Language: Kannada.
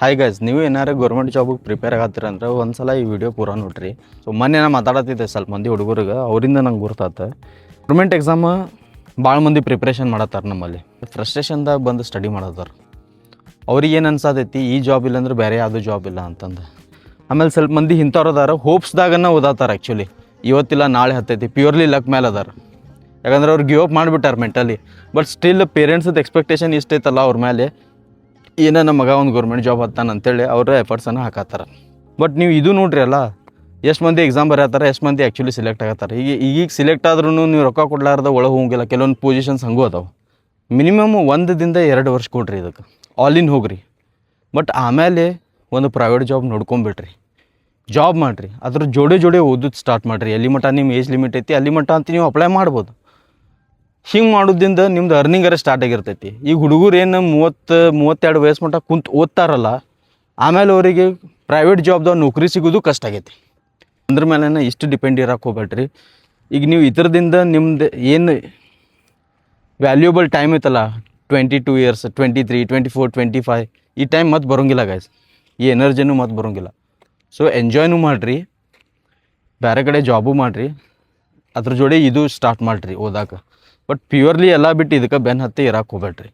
ಹಾಯ್ ಗೈಸ್, ನೀವು ಏನಾರು ಗೌರ್ಮೆಂಟ್ ಜಾಬಿಗೆ ಪ್ರಿಪೇರ್ ಆಗತ್ತೀರಂದ್ರೆ ಒಂದು ಸಲ ಈ ವಿಡಿಯೋ ಪೂರ ನೋಡ್ರಿ. ಸೊ ಮೊನ್ನೆ ನಾನು ಮಾತಾಡತ್ತಿದ್ದೆ ಸ್ವಲ್ಪ ಮಂದಿ ಹುಡುಗರಿಗೆ, ಅವರಿಂದ ನಂಗೆ ಗುರ್ತಾತ ಗೌರ್ಮೆಂಟ್ ಎಕ್ಸಾಮ್ ಭಾಳ ಮಂದಿ ಪ್ರಿಪ್ರೇಷನ್ ಮಾಡತ್ತಾರೆ. ನಮ್ಮಲ್ಲಿ ಫ್ರಸ್ಟ್ರೇಷನ್ದಾಗ ಬಂದು ಸ್ಟಡಿ ಮಾಡತ್ತಾರ. ಅವ್ರಿಗೆ ಏನು ಅನ್ಸತೈತಿ, ಈ ಜಾಬ್ ಇಲ್ಲಾಂದ್ರೆ ಬೇರೆ ಯಾವುದೂ ಜಾಬ್ ಇಲ್ಲ ಅಂತಂದು. ಆಮೇಲೆ ಸ್ವಲ್ಪ ಮಂದಿ ಇಂಥವ್ರದಾರ ಹೋಪ್ಸ್ದಾಗನ್ನ ಓದಾತಾರೆ. ಆ್ಯಕ್ಚುಲಿ ಇವತ್ತಿಲ್ಲ ನಾಳೆ ಹತ್ತೈತಿ, ಪ್ಯೂರ್ಲಿ ಲಕ್ ಮೇಲೆ ಅದಾರ. ಯಾಕಂದ್ರೆ ಅವ್ರು ಗಿವ್ ಅಪ್ ಮಾಡಿಬಿಟ್ಟಾರೆ ಮೆಂಟಲಿ. ಬಟ್ ಸ್ಟಿಲ್ ಪೇರೆಂಟ್ಸದ ಎಕ್ಸ್ಪೆಕ್ಟೇಷನ್ ಇಷ್ಟೈತಲ್ಲ ಅವ್ರ ಮೇಲೆ, ಏನೋ ನಮ್ಮ ಮಗ ಒಂದು ಗೌರ್ಮೆಂಟ್ ಜಾಬ್ ಹತ್ತಾನ ಅಂತೇಳಿ ಅವ್ರ ಎಫರ್ಟ್ಸನ್ನು ಹಾಕತ್ತಾರೆ. ಬಟ್ ನೀವು ಇದು ನೋಡ್ರಿ ಅಲ್ಲ, ಎಷ್ಟು ಮಂದಿ ಎಕ್ಸಾಮ್ ಬರೀತಾರೆ, ಎಷ್ಟು ಮಂದಿ ಆ್ಯಕ್ಚುಲಿ ಸಿಲೆಕ್ಟ್ ಆಗತ್ತಾರೆ. ಈಗ ಸಿಲೆಕ್ಟ್ ಆದ್ರೂ ನೀವು ರೊಕ್ಕ ಕೊಡ್ಲಾರ್ದ ಒಳಗೆ ಹೋಗಿಲ್ಲ. ಕೆಲವೊಂದು ಪೊಸಿಷನ್ಸ್ ಹಂಗೂ ಅದಾವೆ. ಮಿನಿಮಮ್ 1 ದಿಂದ 2 ವರ್ಷ ಕೊಡ್ರಿ ಇದಕ್ಕೆ, ಆಲ್ ಇನ್ ಹೋಗ್ರಿ. ಬಟ್ ಆಮೇಲೆ ಒಂದು ಪ್ರೈವೇಟ್ ಜಾಬ್ ನೋಡ್ಕೊಂಬಿಟ್ರಿ, ಜಾಬ್ ಮಾಡಿರಿ. ಅದ್ರ ಜೋಡಿ ಓದೋದು ಸ್ಟಾರ್ಟ್ ಮಾಡಿರಿ. ಎಲ್ಲಿ ಮಟ್ಟ ನಿಮ್ಮ ಏಜ್ ಲಿಮಿಟ್ ಐತಿ ಅಲ್ಲಿ ಮಟ್ಟ ಅಂತ ನೀವು ಅಪ್ಲೈ ಮಾಡ್ಬೋದು. ಹಿಂಗೆ ಮಾಡೋದ್ರಿಂದ ನಿಮ್ದು ಅರ್ನಿಂಗರ ಸ್ಟಾರ್ಟ್ ಆಗಿರ್ತೈತಿ. ಈಗ ಹುಡುಗರು ಏನು 30-32 ವಯಸ್ಸು ಮಟ್ಟ ಕುಂತು ಓದ್ತಾರಲ್ಲ, ಆಮೇಲೆ ಅವರಿಗೆ ಪ್ರೈವೇಟ್ ಜಾಬ್ದಾಗ ನೌಕರಿ ಸಿಗೋದು ಕಷ್ಟ ಆಗೈತಿ. ಅದ್ರ ಮೇಲೆ ಇಷ್ಟು ಡಿಪೆಂಡ್ ಇರೋಕೆ ಹೋಗ್ಬೇಡ್ರಿ. ಈಗ ನೀವು ಇದರದಿಂದ ನಿಮ್ದು ಏನು ವ್ಯಾಲ್ಯೂಬಲ್ ಟೈಮ್ ಐತಲ್ಲ, 22 ಇಯರ್ಸ್, 23, 24, 25, ಈ ಟೈಮ್ ಮತ್ತೆ ಬರೋಂಗಿಲ್ಲ ಗೈಸ್. ಈ ಎನರ್ಜಿನೂ ಮತ್ತೆ ಬರೋಂಗಿಲ್ಲ. ಸೊ ಎಂಜಾಯ್ನೂ ಮಾಡಿರಿ, ಬೇರೆ ಕಡೆ ಜಾಬು ಮಾಡಿರಿ, ಅದ್ರ ಜೋಡಿ ಇದು ಸ್ಟಾರ್ಟ್ ಮಾಡಿರಿ ಓದಾಕ. ಬಟ್ ಪ್ಯೂರ್ಲಿ ಎಲ್ಲ ಬಿಟ್ಟು ಇದಕ್ಕೆ ಬೆನ್ನು ಹತ್ತಿ ಇರಕ್ಕೆ ಹೋಗ್ಬೇಡ್ರಿ.